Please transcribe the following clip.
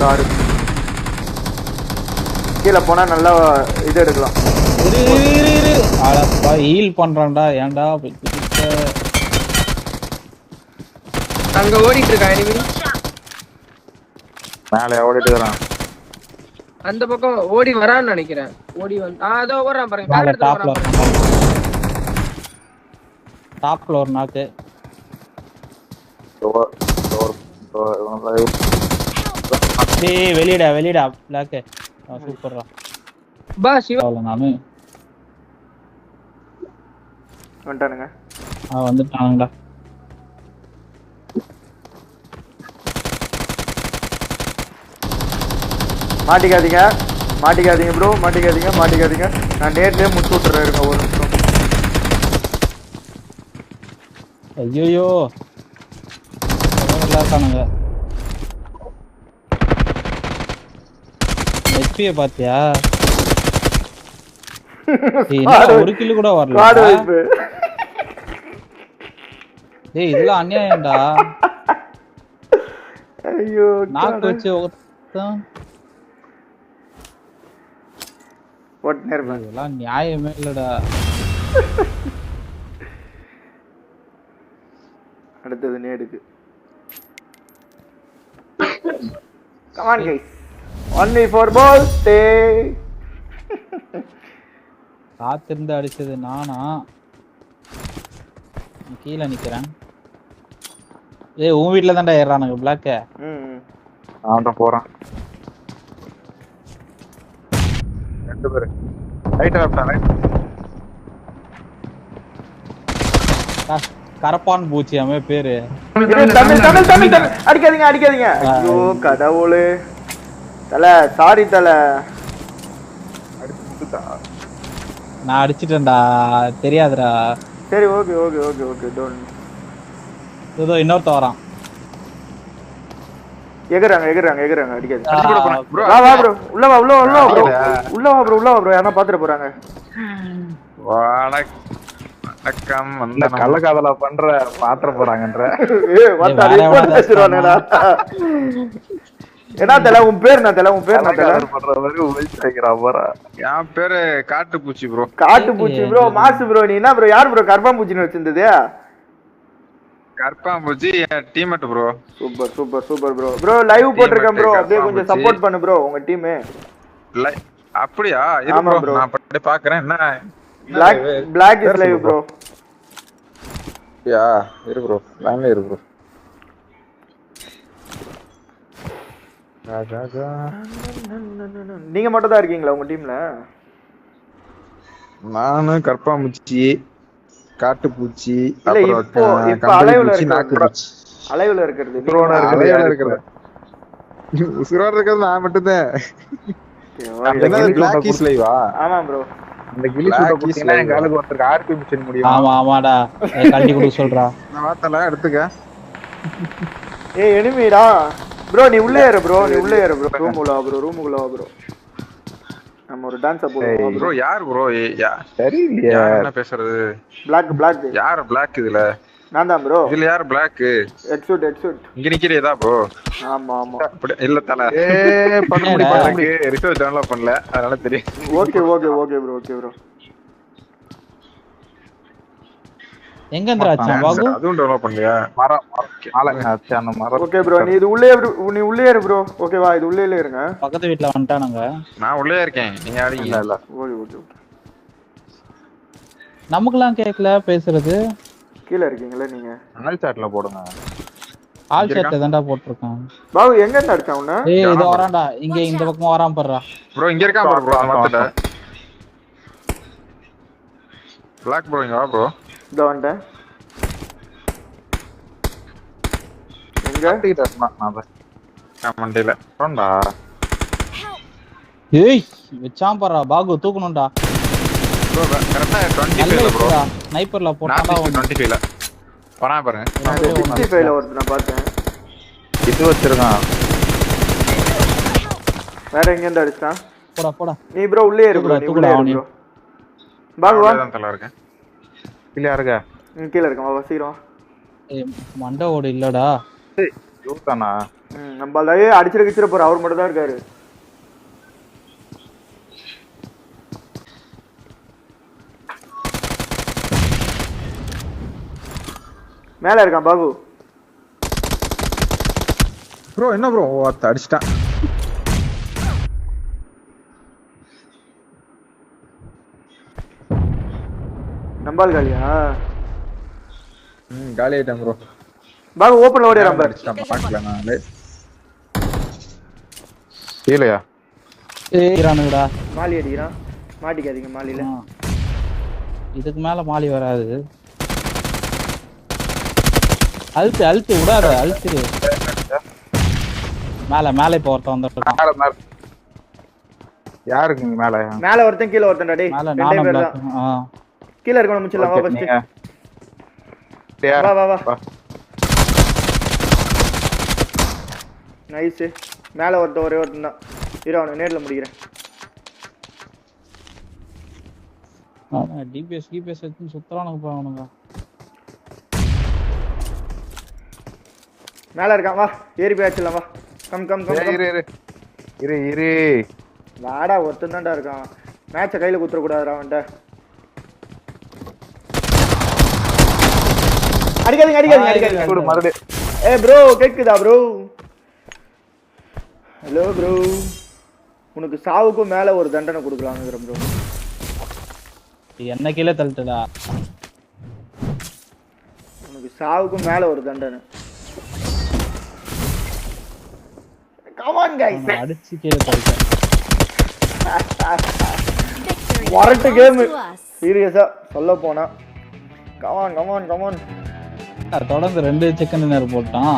Car கீழே போனா நல்லா இது எடுக்கலாம். அடப்பா ஹீல் பண்றான்டா ஏன்டா அங்க ஓடிட்டு இருக்கா எனிமி. மேலே ஓடிட்டு இருக்கான். அந்த பக்கம் ஓடி வரான்னு நினைக்கிறேன். ஓடி வந்து அதோ ஓடுறான் பாருங்க. மேல பேக் டாப்ல எடுத்து டாப்ல ஒரு நாக்கு. டேய் வெளியடா பிளாக். சூப்பர்ரா. பா சிவா நானு வந்துட்டானுங்க. வந்துட்டானுங்கடா. மாட்டிக்காதீங்க ப்ரோ, மாட்டிக்காதீங்க. நான் நேர்லயே முட்டு விட்டுறேன், இருங்க ஒரு நிமிஷம். ஐயோ இருக்கானுங்க. ஹெச்பியை பாத்தியா? ஒரு கில்லு கூட வரல. டேய் இதெல்லாம் அநியாயம்டா. ஐயோ நாக்கு வச்சு இதெல்லாம் நியாயமே இல்லடா. அடுத்தது நேடுக்கு. Come on guys. Only for birthday. காத்திருந்து அடிச்சது நானா? கீழே நிக்கிறேன். ஏய் உன் வீட்ல தான்டா ஏறானுங்க பிளாக். அவன் போறான். ரெண்டு பேரு ரைட் ரைட். கரப்பான் பூச்சியாமே பேரு. தமிழ் அடிக்காதீங்க. ஐயோ கடவுளே. தல சாரி தல. நான் அடிச்சிட்டேன்டா தெரியாதுடா. சரி ஓகே டோன்ட். இதோ இன்னொருத்த வரான். எகுறாங்க அடிக்காது. வா ப்ரோ உள்ள வா ப்ரோ யாரா பாத்துட்டு போறாங்க. வணக்கம் அந்த கள்ளக்காதல பண்ற பாத்திர போறாங்கன்ற. என்ன தல உன் பேர் என்ன தல? பண்ற மாதிரி உழைச்சு வைக்கிறான் போற. என் பேரு காட்டுப்பூச்சி ப்ரோ. Bro mass bro. நீ என்ன ப்ரோ? யார் ப்ரோ கர்ப்பாம்பூச்சின்னு வச்சிருந்தது? கர்ப்பாம்பூச்சி என் teammate bro. Super bro live போட்டுருக்கேன் ப்ரோ. அப்படியே கொஞ்சம் சப்போர்ட் பண்ணு ப்ரோ உங்க டீம். அப்படியா? இரு ப்ரோ நான் அப்படியே பாக்குறேன். என்ன Black is live bro. யா இரு ப்ரோ. லைன்ல இரு ப்ரோ. நீங்க மட்டும் தான் இருக்கீங்களா உங்க டீம்ல? நானு கர்ப்பாம்பூச்சி, காட்டுப்பூச்சி, அப்புறம் இப்போ அலைவுல இருக்கிறது. உசுரோட இருக்கிறது நான் மட்டும்தான். Black is live-ஆ? ஆமா ப்ரோ. அந்த கிளி சூட்ட புடிச்சனா எங்க ஆளுக்கு ஒருத்தருக்கு ஆர்பி மிஷன் முடியும். ஆமாடா. கட்டி குடு சொல்றா. நான் வாத்தல எடுத்துக்க. ஏய் எனிமிடா. ப்ரோ நீ உள்ளே ஏறு ப்ரோ. ரூமுக்குள்ள வா ப்ரோ. நம்ம ஒரு டான்ஸ் போடுவோம் ப்ரோ. யார் ப்ரோ? தெரியலையா என்ன பேசுறது? Black. யார் Black இதுல? நான் தான் ப்ரோ. இதுல யார் Black? ஹெட்செட். இங்க நிக்கிறேதா ப்ரோ? ஆமா. இல்ல தல. பண்ணி ரிசர்ச் டவுன்லோட் பண்ணல. அதனால தெரியும். Okay bro. எங்க இருந்து பாகு? அதுவும் டவுன்லோட் பண்ணலையா? மரம் ஆளங்க அந்த மரம். Okay bro. நீ உள்ளே ஏறு ப்ரோ. ஓகேவா? இது உள்ளே இருங்க. பக்கத்து வீட்ல வந்துட்டானுங்க. நான் உள்ளே இருக்கேன். நீங்க ஆடிங்க. இல்ல. ஓகே. நமக்குலாம் கேக்கல பேசுறது. கீழ இருக்கீங்களா நீங்க? ஆல் சாட்ல போடுங்க. ஆல் சாட்ல தான்டா போட்டுருக்கான். பாவு எங்க இருந்து அடிச்சான் உன்ன? ஏய் இது வரான்டா. இங்க இந்த பக்கம் வரான் பாருடா. ப்ரோ இங்க இருக்கான் ப்ரோ. மாத்தட. Black ப்ரோ இங்க வா ப்ரோ. இதோ வந்துட்டேன். எங்க? நான் மண்டையில. போண்டா. ஏய் வெச்சான் பாருடா. பாகு தூக்கணும்டா. ப்ரோ கரெக்ட்டா 25 ப்ரோ. ஸ்னைப்பர்ல போட்டாடா 25ல. போறா பாருங்க. 65ல ஒருத்த நான் பார்த்தேன். இது வச்சிருக்கான். வேற எங்க இருந்து அடிச்சான்? போடா. நீ ப்ரோ உள்ளே ஏறு ப்ரோ. பாகு வா. நான் தல இருக்கேன். கீழ இருக்க. கீழ இருக்கேன். வா சீக்கிரம். ஏய் மண்டை ஓடு இல்லடா. யூத்தானா நம்ம அதையே அடிச்சிட போற அவர் மட்டும் தான் இருக்காரு. மேல இருக்கான் பாபு. ப்ரோ என்ன ப்ரோ அடிச்சிட்டான். நம்பால் காலியா? காலி ஆயிட்டான் ப்ரோ. பாபு ஓபன்ல ஓடிறான் பாரு. அடிச்சிட்டான் பாக்கல நான். கீழயா ஏறானுடா. மாலி அடிக்கிறான். மாட்டிக்காதீங்க மாலில. இதுக்கு மேல மாலி வராது. அழுத்து விடாத அழுத்து. மேல இப்ப ஒருத்தன் வந்துட்டான். மேல மேல யாருக்கு மேல மேல ஒருத்தன் கீழ ஒருத்தன்டா டேய். மேல ரெண்டே நானும் பேர் தான். கீழ இருக்கணும் முடிச்சலாம் வா ஃபர்ஸ்ட். வா வா. நைஸ். மேல ஒரே ஒருத்தன் தான். இரு அவனை நேர்ல முடிக்கிறேன். டிபிஎஸ் எடுத்து சுத்தறானுங்க பாவனுங்க. மேல இருக்கான் வா ஏறி போய் அடிச்சலாம் வா. கம் இரு வாடா ஒருத்தன் தான்டா இருக்கான். மேட்சை கையில குத்துற கூடாதுடா அவன்கிட்ட. அடிக்காதீங்க மறுபடியும் ஏய் ப்ரோ கேக்குதா ப்ரோ? Hello bro. உனக்கு சாவுக்கும் மேல ஒரு தண்டனை கொடுக்கலாம்ங்கற ப்ரோ. என்ன கீழே தள்ளிட்டடா. உனக்கு சாவுக்கும் மேல ஒரு தண்டனை. Come on guys. அடிச்சு கீழே தள்ளிட்டேன். வரட்டு கேம் சீரியஸா சொல்ல போனா. Come on. தொடர்ந்து 2 சிக்கன் டின்னர் போட்டான்.